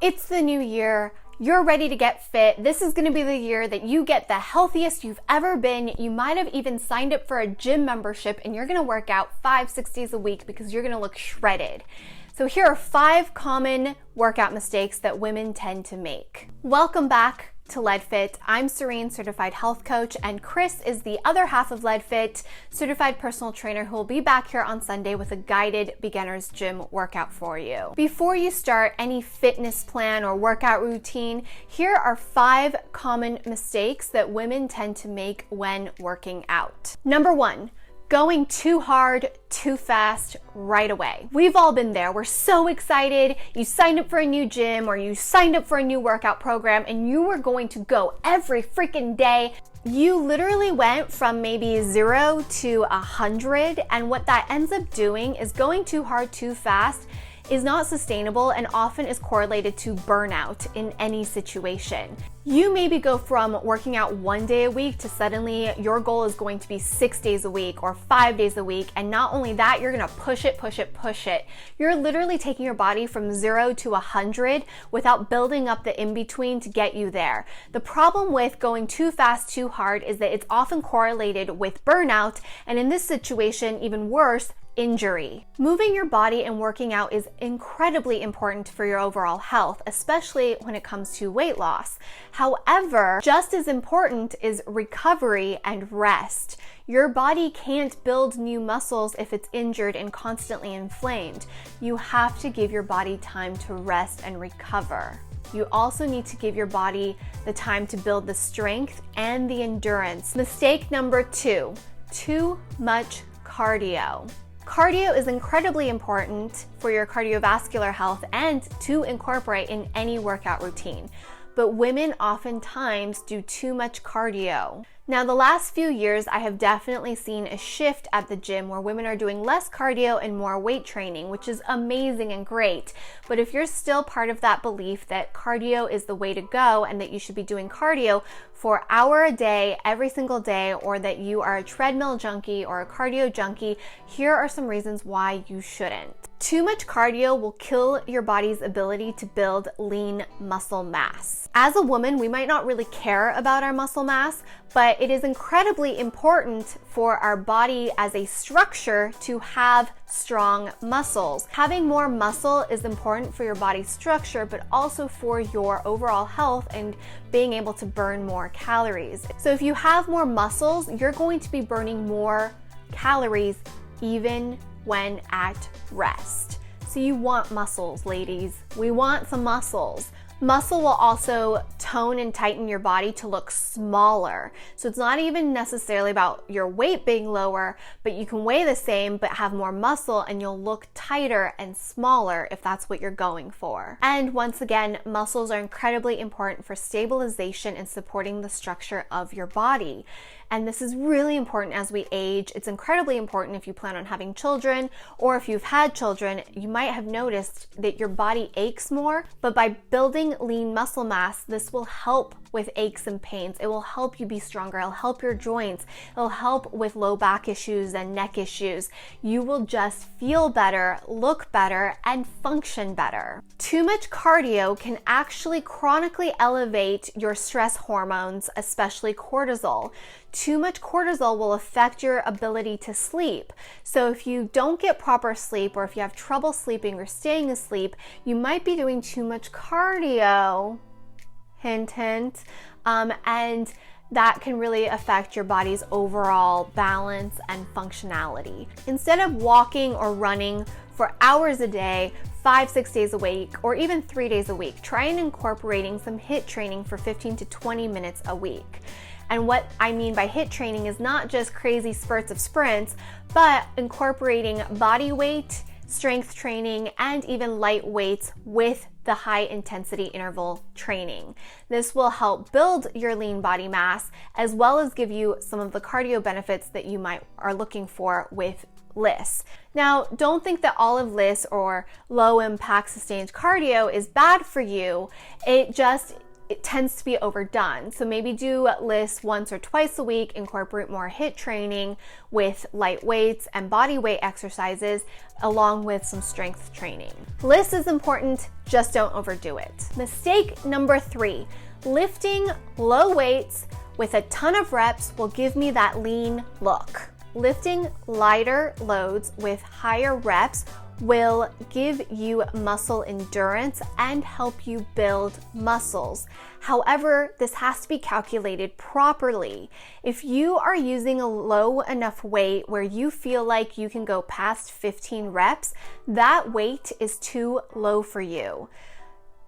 It's the new year. You're ready to get fit. This is going to be the year that you get the healthiest you've ever been. You might have even signed up for a gym membership and you're going to work out 5-6 days a week because you're going to look shredded. So here are 5 common workout mistakes that women tend to make. Welcome back to Ledford. I'm Serein, certified health coach, and Chris is the other half of Ledford, certified personal trainer, who will be back here on Sunday with a guided beginner's gym workout for you. Before you start any fitness plan or workout routine, here are 5 common mistakes that women tend to make when working out. Number 1, going too hard, too fast, right away. We've all been there. We're so excited. You signed up for a new gym or you signed up for a new workout program and you were going to go every freaking day. You literally went from maybe 0 to 100, and what that ends up doing is going too hard, too fast is not sustainable and often is correlated to burnout in any situation. You maybe go from working out 1 day a week to suddenly your goal is going to be 6 days a week or 5 days a week. And not only that, you're gonna push it. You're literally taking your body from 0 to 100 without building up the in-between to get you there. The problem with going too fast, too hard is that it's often correlated with burnout, and in this situation, even worse, injury. Moving your body and working out is incredibly important for your overall health, especially when it comes to weight loss. However, just as important is recovery and rest. Your body can't build new muscles if it's injured and constantly inflamed. You have to give your body time to rest and recover. You also need to give your body the time to build the strength and the endurance. Mistake number 2, too much cardio. Cardio is incredibly important for your cardiovascular health and to incorporate in any workout routine. But women oftentimes do too much cardio. Now, the last few years, I have definitely seen a shift at the gym where women are doing less cardio and more weight training, which is amazing and great. But if you're still part of that belief that cardio is the way to go and that you should be doing cardio for an hour a day, every single day, or that you are a treadmill junkie or a cardio junkie, here are some reasons why you shouldn't. Too much cardio will kill your body's ability to build lean muscle mass. As a woman, we might not really care about our muscle mass, but it is incredibly important for our body as a structure to have strong muscles. Having more muscle is important for your body's structure, but also for your overall health and being able to burn more calories. So if you have more muscles, you're going to be burning more calories even when at rest. So you want muscles, ladies. We want some muscles. Muscle will also tone and tighten your body to look smaller. So it's not even necessarily about your weight being lower, but you can weigh the same but have more muscle and you'll look tighter and smaller if that's what you're going for. And once again, muscles are incredibly important for stabilization and supporting the structure of your body. And this is really important as we age. It's incredibly important if you plan on having children, or if you've had children. You might have noticed that your body aches more, but by building lean muscle mass, this will help with aches and pains. It will help you be stronger. It'll help your joints. It'll help with low back issues and neck issues. You will just feel better, look better, and function better. Too much cardio can actually chronically elevate your stress hormones, especially cortisol. Too much cortisol will affect your ability to sleep. So if you don't get proper sleep, or if you have trouble sleeping or staying asleep, you might be doing too much cardio. Hint, hint. And that can really affect your body's overall balance and functionality. Instead of walking or running for hours a day, 5-6 days a week, or even 3 days a week, try incorporating some HIIT training for 15 to 20 minutes a week. And what I mean by HIIT training is not just crazy spurts of sprints, but incorporating body weight, strength training, and even light weights with the high intensity interval training. This will help build your lean body mass, as well as give you some of the cardio benefits that you are looking for with LISS. Now, don't think that all of LISS or low impact sustained cardio is bad for you. It just it tends to be overdone. So maybe do lists once or twice a week, incorporate more HIIT training with light weights and body weight exercises, along with some strength training. List is important, just don't overdo it. Mistake number 3, lifting low weights with a ton of reps will give me that lean look. Lifting lighter loads with higher reps will give you muscle endurance and help you build muscles. However, this has to be calculated properly. If you are using a low enough weight where you feel like you can go past 15 reps, that weight is too low for you.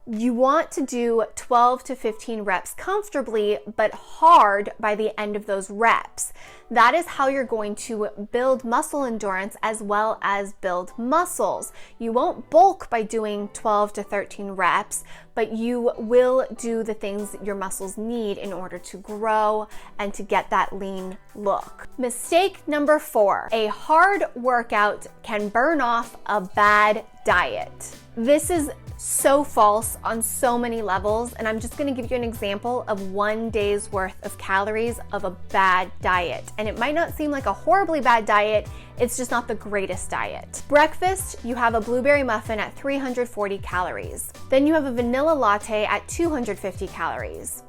You want to do 12 to 15 reps comfortably, but hard by the end of those reps. That is how you're going to build muscle endurance as well as build muscles. You won't bulk by doing 12 to 13 reps, but you will do the things your muscles need in order to grow and to get that lean look. Mistake number 4, a hard workout can burn off a bad diet. This is so false on so many levels, and I'm just going to give you an example of 1 day's worth of calories of a bad diet. And it might not seem like a horribly bad diet, it's just not the greatest diet. Breakfast, you have a blueberry muffin at 340 calories. Then you have a vanilla latte at 250 calories.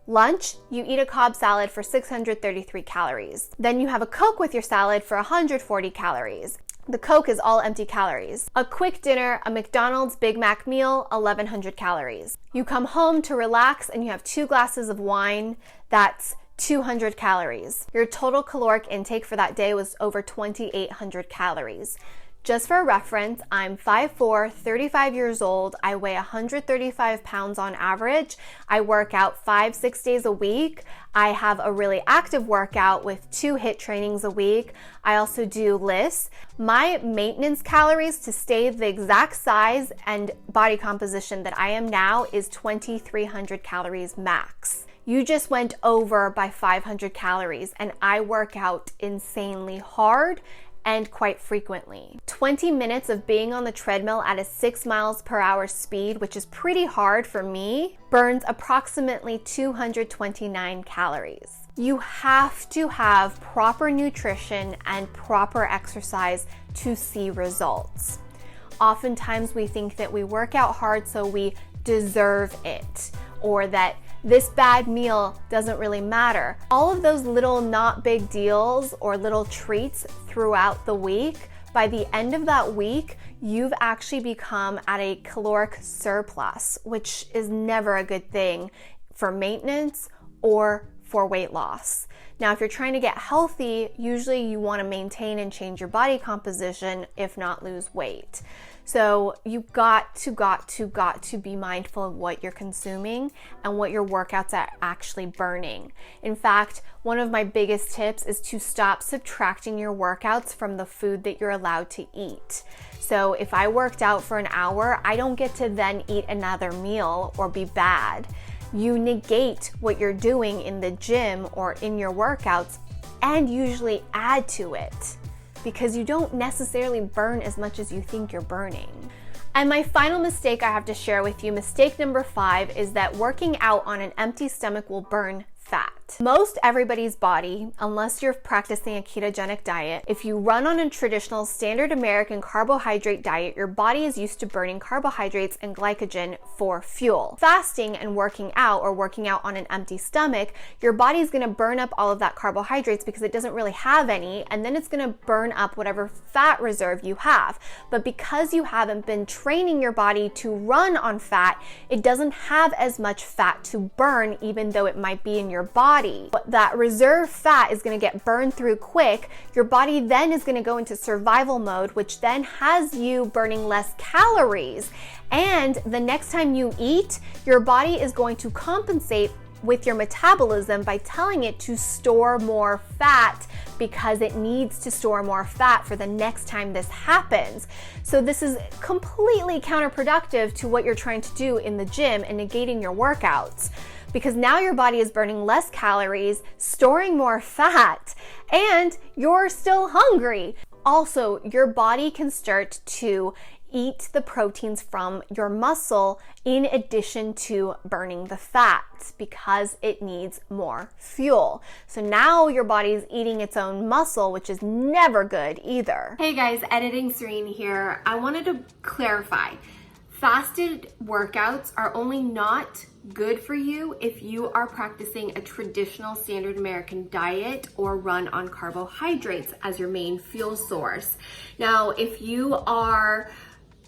Lunch, you eat a Cobb salad for 633 calories. Then you have a Coke with your salad for 140 calories. The Coke is all empty calories. A quick dinner, a McDonald's Big Mac meal, 1,100 calories. You come home to relax and you have 2 glasses of wine, that's 200 calories. Your total caloric intake for that day was over 2,800 calories. Just for reference, I'm 5'4", 35 years old. I weigh 135 pounds on average. I work out 5-6 days a week. I have a really active workout with 2 HIIT trainings a week. I also do lists. My maintenance calories to stay the exact size and body composition that I am now is 2,300 calories max. You just went over by 500 calories, and I work out insanely hard and quite frequently. 20 minutes of being on the treadmill at a 6 miles per hour speed, which is pretty hard for me, burns approximately 229 calories. You have to have proper nutrition and proper exercise to see results. Oftentimes we think that we work out hard so we deserve it, or that this bad meal doesn't really matter. All of those little not big deals or little treats throughout the week, by the end of that week, you've actually become at a caloric surplus, which is never a good thing for maintenance or for weight loss. Now, if you're trying to get healthy, usually you want to maintain and change your body composition, if not lose weight. So you've got to be mindful of what you're consuming and what your workouts are actually burning. In fact, one of my biggest tips is to stop subtracting your workouts from the food that you're allowed to eat. So if I worked out for an hour, I don't get to then eat another meal or be bad. You negate what you're doing in the gym or in your workouts and usually add to it, because you don't necessarily burn as much as you think you're burning. And my final mistake I have to share with you, mistake number 5, is that working out on an empty stomach will burn fat. Most everybody's body, unless you're practicing a ketogenic diet, if you run on a traditional standard American carbohydrate diet, your body is used to burning carbohydrates and glycogen for fuel. Fasting and working out, or working out on an empty stomach, your body's gonna burn up all of that carbohydrates because it doesn't really have any, and then it's gonna burn up whatever fat reserve you have. But because you haven't been training your body to run on fat, it doesn't have as much fat to burn, even though it might be in your body. But that reserve fat is going to get burned through quick. Your body then is going to go into survival mode, which then has you burning less calories. And the next time you eat, your body is going to compensate with your metabolism by telling it to store more fat, because it needs to store more fat for the next time this happens. So this is completely counterproductive to what you're trying to do in the gym and negating your workouts, because now your body is burning less calories, storing more fat, and you're still hungry. Also, your body can start to eat the proteins from your muscle in addition to burning the fat because it needs more fuel. So now your body is eating its own muscle, which is never good either. Hey guys, Editing Serein here. I wanted to clarify. Fasted workouts are only not good for you if you are practicing a traditional standard American diet or run on carbohydrates as your main fuel source. Now, if you are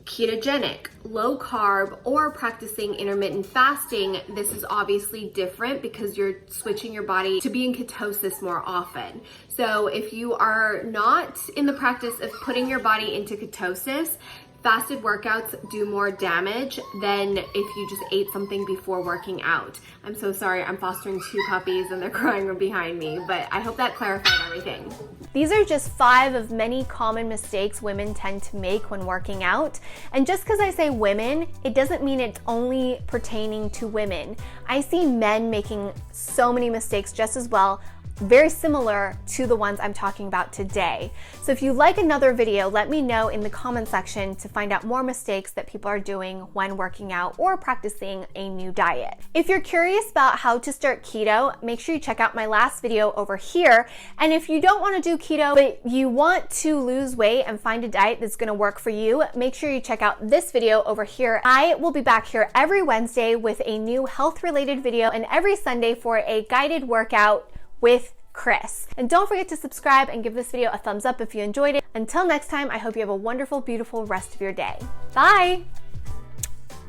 ketogenic, low carb, or practicing intermittent fasting, this is obviously different because you're switching your body to be in ketosis more often. So if you are not in the practice of putting your body into ketosis, fasted workouts do more damage than if you just ate something before working out. I'm so sorry, I'm fostering 2 puppies and they're crying behind me, but I hope that clarified everything. These are just 5 of many common mistakes women tend to make when working out. And just because I say women, it doesn't mean it's only pertaining to women. I see men making so many mistakes just as well, very similar to the ones I'm talking about today. So if you like another video, let me know in the comment section to find out more mistakes that people are doing when working out or practicing a new diet. If you're curious about how to start keto, make sure you check out my last video over here. And if you don't want to do keto, but you want to lose weight and find a diet that's going to work for you, make sure you check out this video over here. I will be back here every Wednesday with a new health-related video and every Sunday for a guided workout with Chris. And don't forget to subscribe and give this video a thumbs up if you enjoyed it. Until next time, I hope you have a wonderful, beautiful rest of your day. Bye!